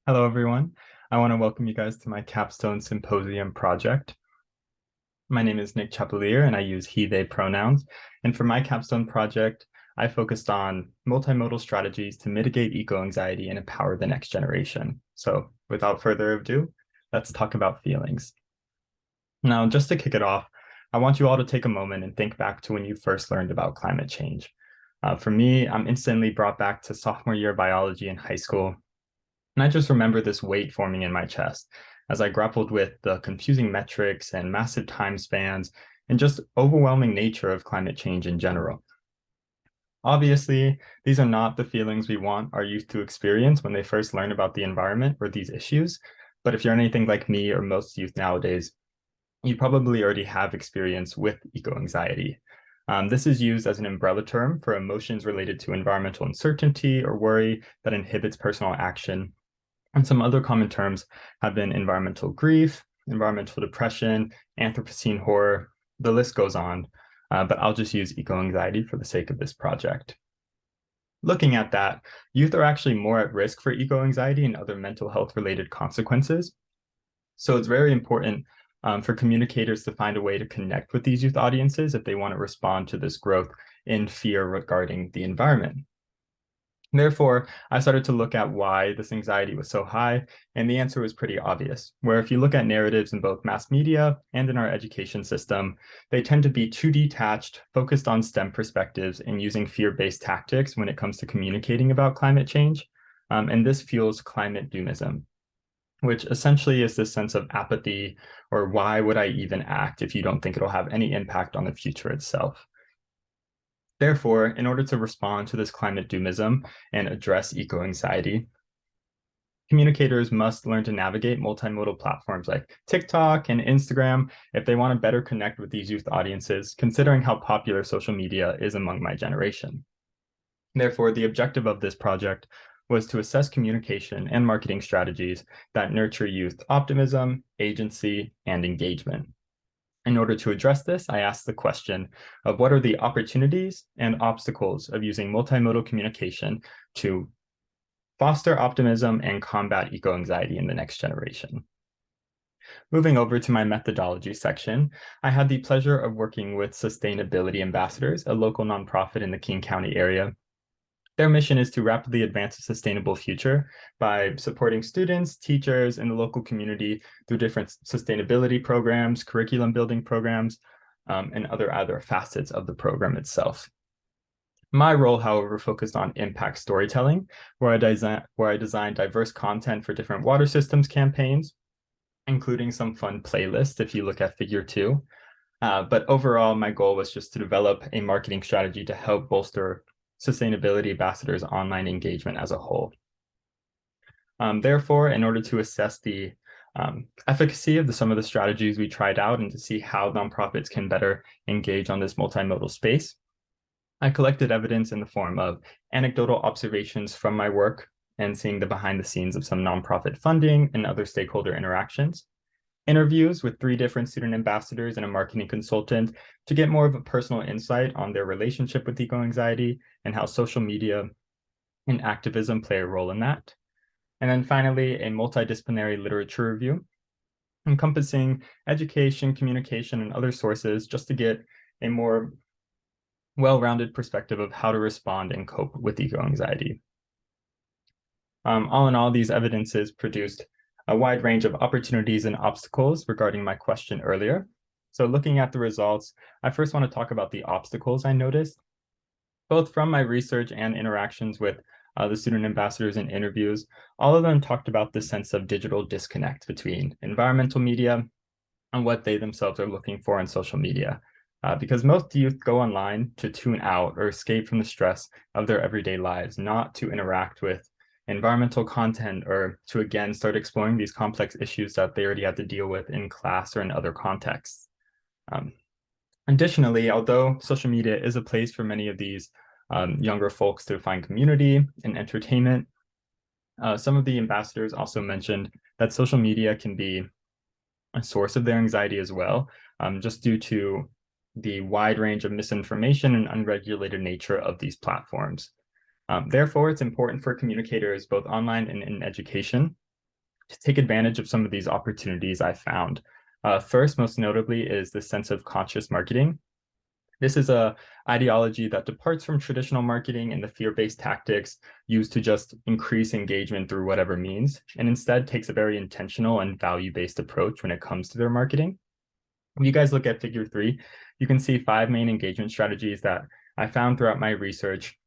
Hello, everyone. I want to welcome you guys to my Capstone Symposium project. My name is Nick Chappelear, and I use he, they pronouns. And for my capstone project, I focused on multimodal strategies to mitigate eco-anxiety and empower the next generation. So without further ado, let's talk about feelings. Now, just to kick it off, I want you all to take a moment and think back to when you first learned about climate change. For me, I'm instantly brought back to sophomore year biology in high school, and I just remember this weight forming in my chest as I grappled with the confusing metrics and massive time spans and just overwhelming nature of climate change in general. Obviously, these are not the feelings we want our youth to experience when they first learn about the environment or these issues. But if you're anything like me or most youth nowadays, you probably already have experience with eco-anxiety. This is used as an umbrella term for emotions related to environmental uncertainty or worry that inhibits personal action, and some other common terms have been environmental grief, environmental depression, Anthropocene horror. The list goes on, but I'll just use eco-anxiety for the sake of this project. Looking at that, youth are actually more at risk for eco-anxiety and other mental health related consequences. So it's very important for communicators to find a way to connect with these youth audiences if they want to respond to this growth in fear regarding the environment. Therefore, I started to look at why this anxiety was so high, and the answer was pretty obvious. Where if you look at narratives in both mass media and in our education system, they tend to be too detached, focused on STEM perspectives, and using fear-based tactics when it comes to communicating about climate change. And this fuels climate doomism, which essentially is this sense of apathy, or why would I even act if you don't think it'll have any impact on the future itself? Therefore, in order to respond to this climate doomism and address eco-anxiety, communicators must learn to navigate multimodal platforms like TikTok and Instagram if they want to better connect with these youth audiences, considering how popular social media is among my generation. Therefore, the objective of this project was to assess communication and marketing strategies that nurture youth optimism, agency, and engagement. In order to address this, I asked the question of what are the opportunities and obstacles of using multimodal communication to foster optimism and combat eco-anxiety in the next generation. Moving over to my methodology section, I had the pleasure of working with Sustainability Ambassadors, a local nonprofit in the King County area. Their mission is to rapidly advance a sustainable future by supporting students, teachers, and the local community through different sustainability programs, curriculum building programs, and other facets of the program itself. My role, however, focused on impact storytelling, where I designed diverse content for different water systems campaigns, including some fun playlists if you look at figure 2. But overall, my goal was just to develop a marketing strategy to help bolster sustainability ambassadors' online engagement as a whole. Therefore, in order to assess the efficacy of some of the strategies we tried out and to see how nonprofits can better engage on this multimodal space, I collected evidence in the form of anecdotal observations from my work and seeing the behind the scenes of some nonprofit funding and other stakeholder interactions, interviews with 3 different student ambassadors and a marketing consultant to get more of a personal insight on their relationship with eco-anxiety and how social media and activism play a role in that. And then finally, a multidisciplinary literature review encompassing education, communication, and other sources just to get a more well-rounded perspective of how to respond and cope with eco-anxiety. All in all, these evidences produced a wide range of opportunities and obstacles regarding my question earlier. So looking at the results, I first want to talk about the obstacles I noticed, both from my research and interactions with the student ambassadors and interviews. All of them talked about the sense of digital disconnect between environmental media and what they themselves are looking for in social media. Because most youth go online to tune out or escape from the stress of their everyday lives, not to interact with environmental content or to again start exploring these complex issues that they already have to deal with in class or in other contexts. Additionally, although social media is a place for many of these younger folks to find community and entertainment, some of the ambassadors also mentioned that social media can be a source of their anxiety as well, just due to the wide range of misinformation and unregulated nature of these platforms. Therefore, it's important for communicators, both online and in education, take advantage of some of these opportunities I found. First, most notably, is the sense of conscious marketing. This is a ideology that departs from traditional marketing and the fear-based tactics used to just increase engagement through whatever means, and instead takes a very intentional and value-based approach when it comes to their marketing. If you guys look at figure 3, you can see 5 main engagement strategies that I found throughout my research.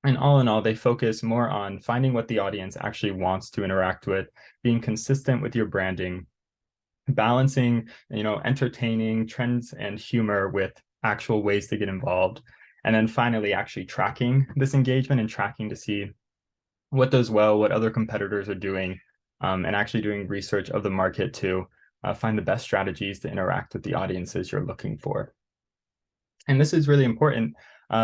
And all in all, they focus more on finding what the audience actually wants to interact with, being consistent with your branding, balancing, entertaining trends and humor with actual ways to get involved. And then finally, actually tracking this engagement and tracking to see what does well, what other competitors are doing, and actually doing research of the market to find the best strategies to interact with the audiences you're looking for. And this is really important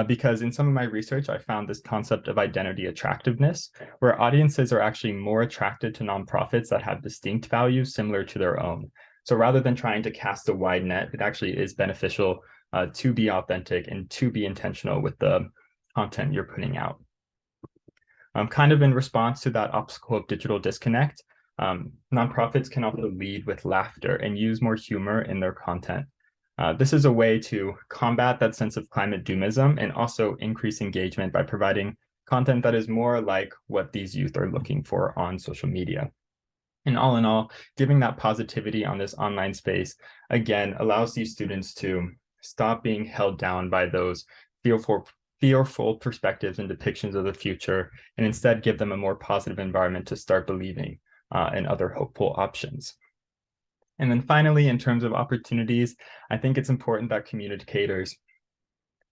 because in some of my research, I found this concept of identity attractiveness, where audiences are actually more attracted to nonprofits that have distinct values similar to their own. So rather than trying to cast a wide net, it actually is beneficial to be authentic and to be intentional with the content you're putting out. Kind of in response to that obstacle of digital disconnect, nonprofits can also lead with laughter and use more humor in their content. This is a way to combat that sense of climate doomism and also increase engagement by providing content that is more like what these youth are looking for on social media. And all in all, giving that positivity on this online space, again, allows these students to stop being held down by those fearful perspectives and depictions of the future, and instead give them a more positive environment to start believing in other hopeful options. And then finally, in terms of opportunities, I think it's important that communicators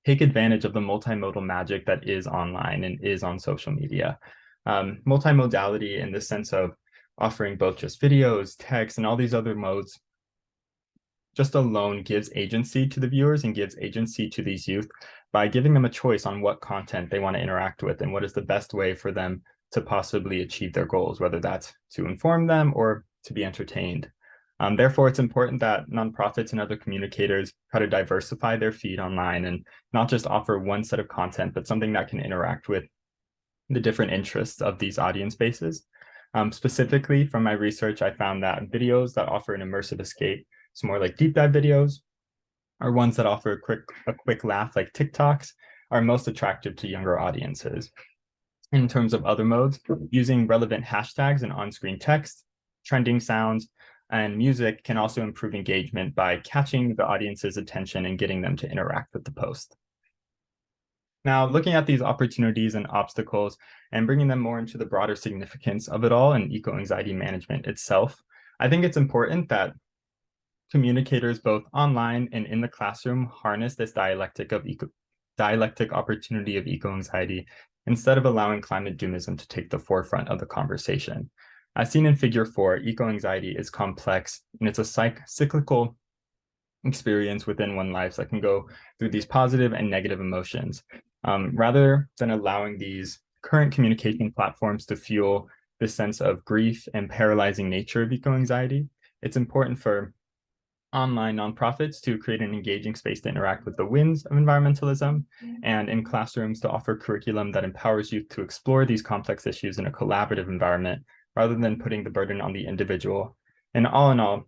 take advantage of the multimodal magic that is online and is on social media. Multimodality in the sense of offering both just videos, text, and all these other modes just alone gives agency to the viewers and gives agency to these youth by giving them a choice on what content they want to interact with and what is the best way for them to possibly achieve their goals, whether that's to inform them or to be entertained. Therefore, it's important that nonprofits and other communicators try to diversify their feed online and not just offer one set of content, but something that can interact with the different interests of these audience bases. Specifically, from my research, I found that videos that offer an immersive escape, so more like deep dive videos, are ones that offer a quick laugh like TikToks, are most attractive to younger audiences. In terms of other modes, using relevant hashtags and on-screen text, trending sounds, and music can also improve engagement by catching the audience's attention and getting them to interact with the post. Now, looking at these opportunities and obstacles and bringing them more into the broader significance of it all and eco-anxiety management itself, I think it's important that communicators both online and in the classroom harness this dialectic opportunity of eco-anxiety instead of allowing climate doomism to take the forefront of the conversation. As seen in figure 4, eco-anxiety is complex and it's a cyclical experience within one's life that can go through these positive and negative emotions. Rather than allowing these current communication platforms to fuel this sense of grief and paralyzing nature of eco-anxiety, it's important for online nonprofits to create an engaging space to interact with the wins of environmentalism, and in classrooms to offer curriculum that empowers youth to explore these complex issues in a collaborative environment rather than putting the burden on the individual. And all in all,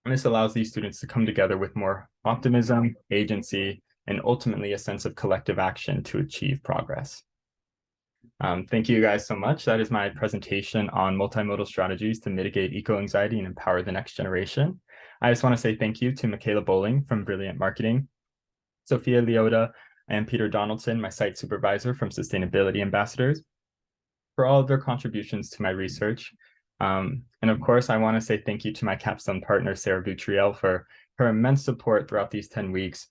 this allows these students to come together with more optimism, agency, and ultimately a sense of collective action to achieve progress. Thank you guys so much. That is my presentation on multimodal strategies to mitigate eco-anxiety and empower the next generation. I just want to say thank you to Michaela Bowling from Brilliant Marketing, Sophia Leota, and Peter Donaldson, my site supervisor from Sustainability Ambassadors, for all of their contributions to my research. And of course, I want to say thank you to my Capstone partner, Sarah Butriel, for her immense support throughout these 10 weeks,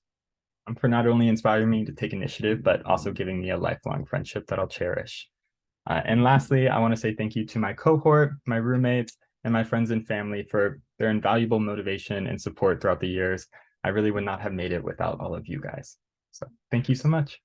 for not only inspiring me to take initiative, but also giving me a lifelong friendship that I'll cherish. And lastly, I want to say thank you to my cohort, my roommates, and my friends and family for their invaluable motivation and support throughout the years. I really would not have made it without all of you guys. So thank you so much.